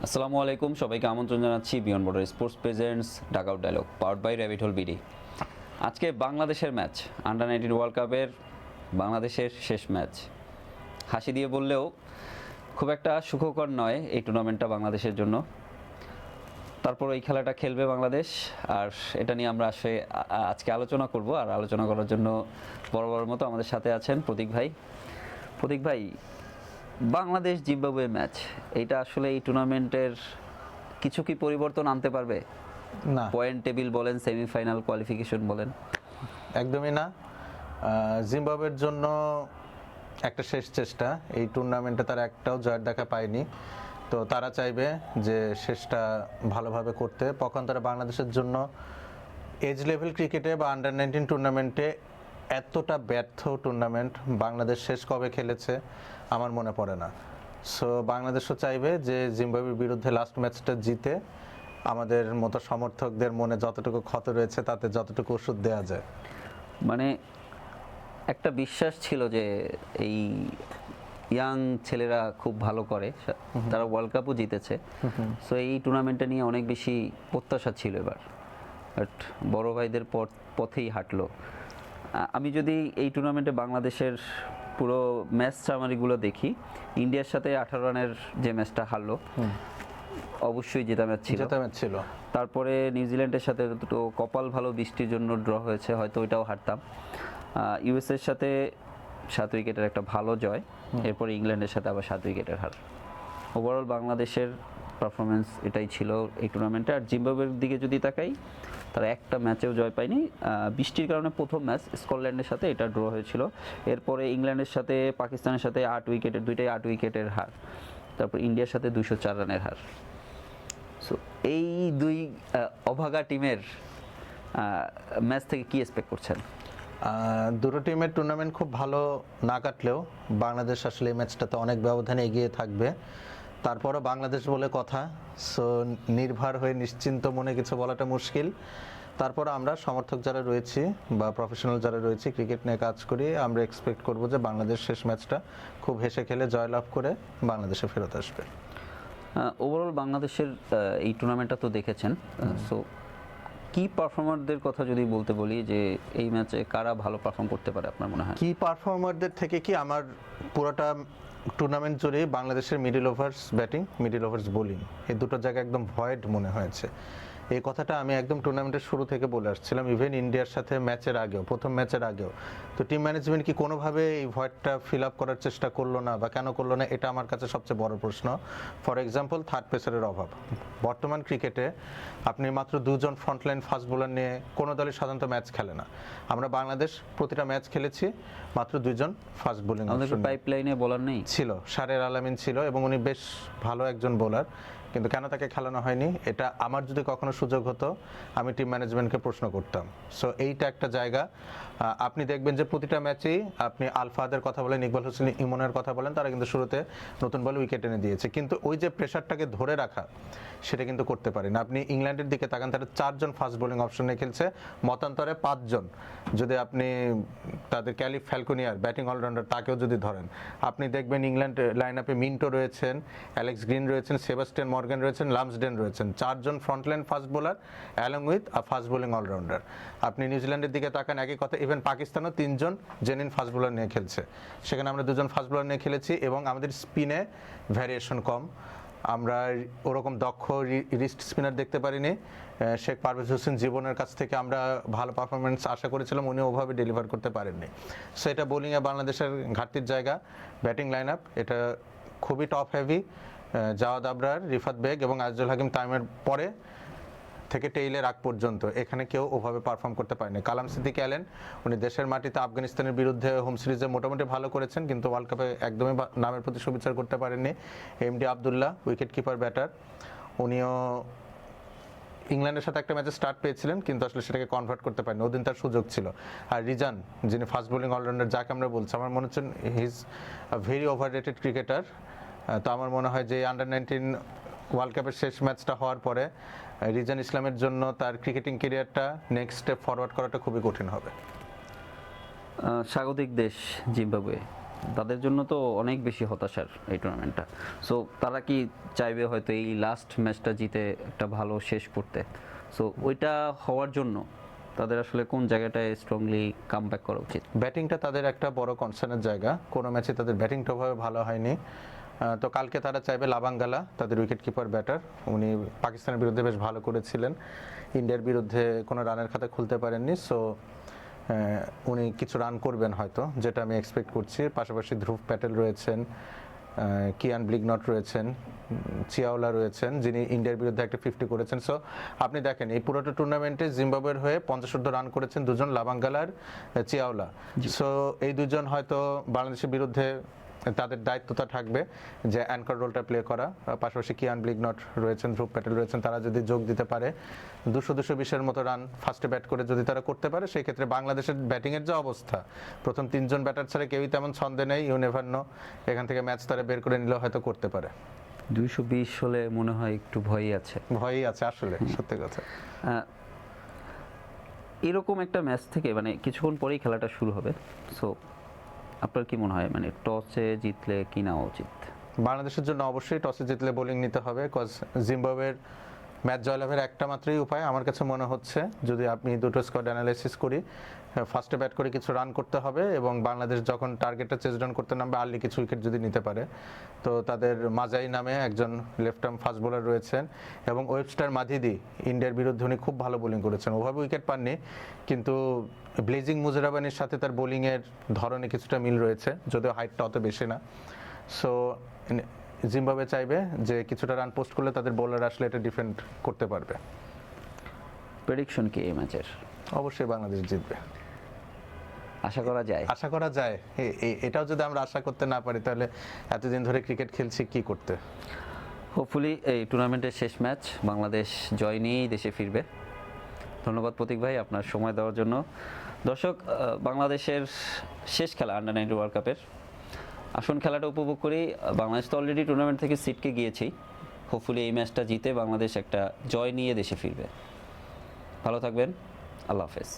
আসসালামু আলাইকুম, সবাইকে আমন্ত্রণ জানাচ্ছি beyond border sports presents dugout dialogue powered by rabbit hole BD. আজকে বাংলাদেশের ম্যাচ, আন্ডার 19 ওয়ার্ল্ড কাপের বাংলাদেশের শেষ ম্যাচ। হাসি দিয়ে বললেও খুব একটা সুখকর নয় এই টুর্নামেন্টটা বাংলাদেশের জন্য। তারপর এই খেলাটা খেলবে বাংলাদেশ, আর এটা নিয়ে আমরা আজকে আলোচনা করব। আর আলোচনা করার জন্য বড় মতো আমাদের সাথে আছেন প্রতীক ভাই। প্রতীক ভাই, বাংলাদেশ জিম্বাবুয়ে ম্যাচ, এইটা আসলে এই টুর্নামেন্টের কিছু কি পরিবর্তন আনতে পারবে? না, পয়েন্ট টেবিল বলেন, সেমিফাইনাল কোয়ালিফিকেশন বলেন। একদমই না। জিম্বাবুয়ের জন্য একটা শেষ চেষ্টা, এই টুর্নামেন্টে তারা একটাও জয়ের দেখা পায়নি, তো তারা চাইবে যে শেষটা ভালোভাবে করতে। পক্ষান্তরে বাংলাদেশের জন্য এজ লেভেল ক্রিকেটে বা আন্ডার 19 টুর্নামেন্টে এতটা ব্যর্থ টুর্নামেন্ট বাংলাদেশ শেষ কবে খেলেছে আমার মনে পড়ে না। সো বাংলাদেশও চাইবে যে জিম্বাবুয়ের বিরুদ্ধে লাস্ট ম্যাচটা জিতে আমাদের মতো সমর্থকদের মনে যতটুকু ক্ষত রয়েছে তাতে যতটুকু ওষুধ দেওয়া যায়। মানে একটা বিশ্বাস ছিল যে এই ইয়াং ছেলেরা খুব ভালো করে, তারা ওয়ার্ল্ড কাপও জিতেছে, সো এই টুর্নামেন্টটা নিয়ে অনেক বেশি প্রত্যাশা ছিল এবার। বাট বড় ভাইদের পথেই হাঁটলো। আমি যদি এই টুর্নামেন্টে বাংলাদেশের পুরো ম্যাচ সামারিগুলো দেখি, ইন্ডিয়ার সাথে 18 রানের যে ম্যাচটা হারলো, অবশ্যই জেতা ম্যাচ ছিল। তারপরে নিউজিল্যান্ডের সাথে দুটো কপাল ভালো, বৃষ্টির জন্য ড্র হয়েছে, হয়তো ওইটাও হারতাম। ইউএসএর সাথে 7 উইকেটের একটা ভালো জয়, এরপরে ইংল্যান্ডের সাথে আবার 7 উইকেটের হার। ওভারঅল বাংলাদেশের পারফরমেন্স এটাই ছিল এই টুর্নামেন্টে। আর জিম্বাবুয়ের দিকে যদি তাকাই, তারা একটা ম্যাচেও জয় পায়নি। বৃষ্টির কারণে প্রথম ম্যাচ স্কটল্যান্ডের সাথে এটা ড্র হয়েছিল, এরপরে ইংল্যান্ডের সাথে পাকিস্তানের সাথে 8 উইকেটের, দুইটাই 8 উইকেটের হার, তারপর ইন্ডিয়ার সাথে 204 রানের হার। সো এই দুই অভাগা টিমের ম্যাচ থেকে কি এক্সপেক্ট করছেন? দুটো টিমের টুর্নামেন্ট খুব ভালো না কাটলেও বাংলাদেশ আসলে এই ম্যাচটাতে অনেক ব্যবধানে এগিয়ে থাকবে। তারপরও বাংলাদেশ বলে কথা, সো নির্ভর হয়ে নিশ্চিন্ত মনে কিছু বলাটা মুশকিল। তারপর আমরা সমর্থক যারা রয়েছি বা প্রফেশনাল যারা রয়েছি, ক্রিকেট নিয়ে কাজ করি, আমরা এক্সপেক্ট করব যে বাংলাদেশ শেষ ম্যাচটা খুব হেসে খেলে জয়লাভ করে বাংলাদেশে ফেরত আসবে। ওভারঅল বাংলাদেশের এই টুর্নামেন্টটা তো দেখেছেন, সো কি পারফর্মারদের কথা যদি বলতে বলি, যে এই ম্যাচে কারা ভালো পারফর্ম করতে পারে আপনার মনে হয়? কি পারফর্মারদের থেকে কি, আমার পুরোটা টুর্নামেন্ট জুড়ে বাংলাদেশের মিডল ওভার্স ব্যাটিং, মিডল ওভার্স বোলিং, এই দুটো জায়গা একদম ভয়েড মনে হয়েছে। এই কথাটা আমি একদম টুর্নামেন্টের শুরু থেকে বলে আসছিলাম, ইভেন ইন্ডিয়ার সাথে ম্যাচের আগেও, প্রথম ম্যাচের আগেও। তো টিম ম্যানেজমেন্ট কি কোনোভাবে এই ভয়েডটা ফিল আপ করার চেষ্টা করলো না, বা কেন করলো না, এটা আমার কাছে সবচেয়ে বড় প্রশ্ন। ফর এক্সাম্পল, থার্ড পেসারের অভাব। বর্তমান ক্রিকেটে আপনি মাত্র 2 জন ফ্রন্টলাইন ফাস্ট বোলার নিয়ে কোনো দলই সাধারণত ম্যাচ খেলে না। আমরা বাংলাদেশ প্রতিটা ম্যাচ খেলেছি মাত্র 2 জন ফাস্ট বোলিং। আমাদের পাইপলাইনে বোলার নেই ছিল, শারের আলামিন ছিল এবং উনি বেশ ভালো একজন বোলার, কিন্তু কেন তাকে খেলানো হয়নি, এটা আমার যদি কখনো সুযোগ হতো আমি টিম ম্যানেজমেন্টকে প্রশ্ন করতাম। সো এইটা একটা জায়গা। আপনি দেখবেন যে প্রতিটা ম্যাচেই আপনি আলফাদের কথা বলেন, ইকবাল হোসেন ইমনের কথা বলেন, তারা কিন্তু শুরুতে নতুন বলে উইকেট এনে দিয়েছে, কিন্তু ওই যে প্রেশারটাকে ধরে রাখা, সেটা কিন্তু করতে পারে না। আপনি ইংল্যান্ডের দিকে তাকান, তারা 4 জন ফাস্ট বোলিং অপশনে খেলছে, মতান্তরে 5 জন। যদি আপনি তাদের ক্যালিফ ফ্যালকোনিয়ার ব্যাটিং অলরাউন্ডার তাকেও যদি ধরেন, আপনি দেখবেন ইংল্যান্ড লাইন আপে মিন্টো রয়েছেন, অ্যালেক্স গ্রিন রয়েছেন, সেবাস্টিয়ান মর্গান রয়েছেন, লামসডেন রয়েছেন, 4 জন frontline fast bowler along with a fast bowling allrounder. আপনি নিউজিল্যান্ডের দিকে তাকান, একই কথা। ইভেন পাকিস্তানও 3 জন জেনুইন ফাস্ট বোলার নিয়ে খেলছে, সেখানে আমরা 2 জন ফাস্ট বোলার নিয়ে খেলেছি এবং আমাদের স্পিনে ভ্যারিয়েশন কম। আমরা ওরকম দক্ষ রিস্ট স্পিনার দেখতে পারিনি। শেখ পারভেজ হোসেন জীবনের কাছ থেকে আমরা ভালো পারফরমেন্স আশা করেছিলাম, উনি ওভাবে ডেলিভার করতে পারেননি। সো এটা বোলিংয়ে বাংলাদেশের ঘাটতির জায়গা। ব্যাটিং লাইন আপ এটা খুবই টপ হেভি। জাওয়াদ আবরার, রিফাত বেগ এবং আজিজুল হাকিম তামিমের পরে থেকে টেইলের আগ পর্যন্ত এখানে কেউ ওভাবে পারফর্ম করতে পারেনি। কালাম সিদ্দিক অ্যালেন, উনি দেশের মাটিতে আফগানিস্তানের বিরুদ্ধে হোম সিরিজে মোটামুটি ভালো করেছেন, কিন্তু ওয়ার্ল্ড কাপে একদমই নামের প্রতি সুবিচার করতে পারেননি। MD Abdullah, wicket keeper batter, উনিও ইংল্যান্ডের সাথে একটা ম্যাচে স্টার্ট পেয়েছিলেন, কিন্তু আসলে সেটাকে কনভার্ট করতে পারেনি, ওদিন তার সুযোগ ছিল। আর রিজান, যিনি ফাস্ট বোলিং অলরাউন্ডার, যাকে আমরা বলছি, আমার মনে হচ্ছে he is a very over rated cricketer. তো আমার মনে হয় যে আন্ডার 19 ওয়ার্ল্ড কাপের শেষ ম্যাচটা হওয়ার পরে রিজান ইসলামের জন্য তার ক্রিকেটিং ক্যারিয়ারটা নেক্সট স্টেপ ফরওয়ার্ড করাটা খুবই কঠিন হবে। স্বাগতিক দেশ জিম্বাবুয়ে, তাদের জন্য তো অনেক বেশি হতাশার এই টুর্নামেন্টটা। সো তারা কি চাইবে হয়তো এই লাস্ট ম্যাচটা জিতে একটা ভালো শেষ করতে? সো ওইটা হওয়ার জন্য তাদের আসলে কোন জায়গাটায় স্ট্রংলি কাম ব্যাক করা উচিত? ব্যাটিংটা তাদের একটা বড় কনসার্নের জায়গা, কোনো ম্যাচে তাদের ব্যাটিংটা ওভাবে ভালো হয়নি। তো কালকে তারা চাইবে লাবাঙ্গালা, তাদের উইকেট কিপার ব্যাটার, উনি পাকিস্তানের বিরুদ্ধে বেশ ভালো করেছিলেন, ইন্ডিয়ার বিরুদ্ধে কোনো রানের খাতা খুলতে পারেননি। সো উনি কিছু রান করবেন হয়তো, যেটা আমি এক্সপেক্ট করছি। পাশাপাশি ধ্রুব প্যাটেল রয়েছেন, কিয়ান ব্লিগনট রয়েছেন, চিয়াওলা রয়েছেন, যিনি ইন্ডিয়ার বিরুদ্ধে একটা 50 করেছেন। সো আপনি দেখেন এই পুরোটা টুর্নামেন্টে জিম্বাবুয়ের হয়ে 50 রান করেছেন দুজন, লাবাঙ্গালার চিয়াওলা। সো এই দুজন হয়তো বাংলাদেশের বিরুদ্ধে তাদের দায়িত্বটা থাকবে যে অ্যাঙ্কর রোলটা প্লে করা। পাশাপাশি কিয়ান ব্লিগনট রয়েছেন, ধ্রুব প্যাটেল রয়েছেন, তারা যদি যোগ দিতে পারে 200-220-এর মতো রান ফার্স্টে ব্যাট করে যদি তারা করতে পারে, সেই ক্ষেত্রে বাংলাদেশের ব্যাটিংয়ের যে অবস্থা, প্রথম 3জন ব্যাটার ছাড়া কেউই তেমন ছন্দে নেই, ইউ নেভার নো, এখান থেকে ম্যাচ তারা বের করে নিলেও হয়তো করতে পারে। 220 হলে মনে হয় একটু ভয়ই আছে। ভয়ই আছে আসলে, সত্যি কথা। এরকম একটা ম্যাচ থেকে মানে কিছুক্ষণ পরেই খেলাটা শুরু হবে। সো আপনার কি মনে হয় মানে টসে জিতলে কি নেওয়া উচিত? বাংলাদেশের জন্য অবশ্যই টসে জিতলে বোলিং নিতে হবে, কজ জিম্বাবুয়ের ম্যাচ জয়লাভের একটা মাত্রই উপায় আমার কাছে মনে হচ্ছে, যদি আমি দুটো স্কোয়াড অ্যানালাইসিস করি, ফার্স্টে ব্যাট করে কিছু রান করতে হবে এবং বাংলাদেশ যখন টার্গেটটা চেস ডাউন করতে নামবে, আর্লি কিছু উইকেট যদি নিতে পারে। তো তাদের মাজাই নামে একজন লেফট আর্ম ফাস্ট বোলার রয়েছেন এবং ওয়েবস্টার মাধিদি, ইন্ডিয়ার বিরুদ্ধে উনি খুব ভালো বোলিং করেছেন, ওভাবে উইকেট পাননি, কিন্তু ব্লেজিং মুজরাবানির সাথে তার বোলিংয়ের ধরনে কিছুটা মিল রয়েছে, যদিও হাইটটা অত বেশি না। সো জিম্বাবুয়ে চাইবে যে কিছুটা রান পোস্ট করলে তাদের বোলার আসলে এটা ডিফেন্ড করতে পারবে। প্রেডিকশন কি এই ম্যাচের? অবশ্যই বাংলাদেশ জিতবে, আশা করা যায়। আশা করা যায়। এটাও যদি আমরা আশা করতে না পারি, তাহলে এতদিন ধরে ক্রিকেট খেলছি কি করতে। হোপফুলি এই টুর্নামেন্টের শেষ ম্যাচ বাংলাদেশ জয় নিয়েই দেশে ফিরবে। ধন্যবাদ প্রতীক ভাই আপনার সময় দেওয়ার জন্য। দর্শক, বাংলাদেশের শেষ খেলা আন্ডার-19 ওয়ার্ল্ড কাপের, আসুন খেলাটা উপভোগ করি। বাংলাদেশ তো অলরেডি টুর্নামেন্ট থেকে সিটকে গিয়েছি। হোপফুলি এই ম্যাচটা জিতে বাংলাদেশ একটা জয় নিয়ে দেশে ফিরবে। ভালো থাকবেন, আল্লাহ হাফেজ।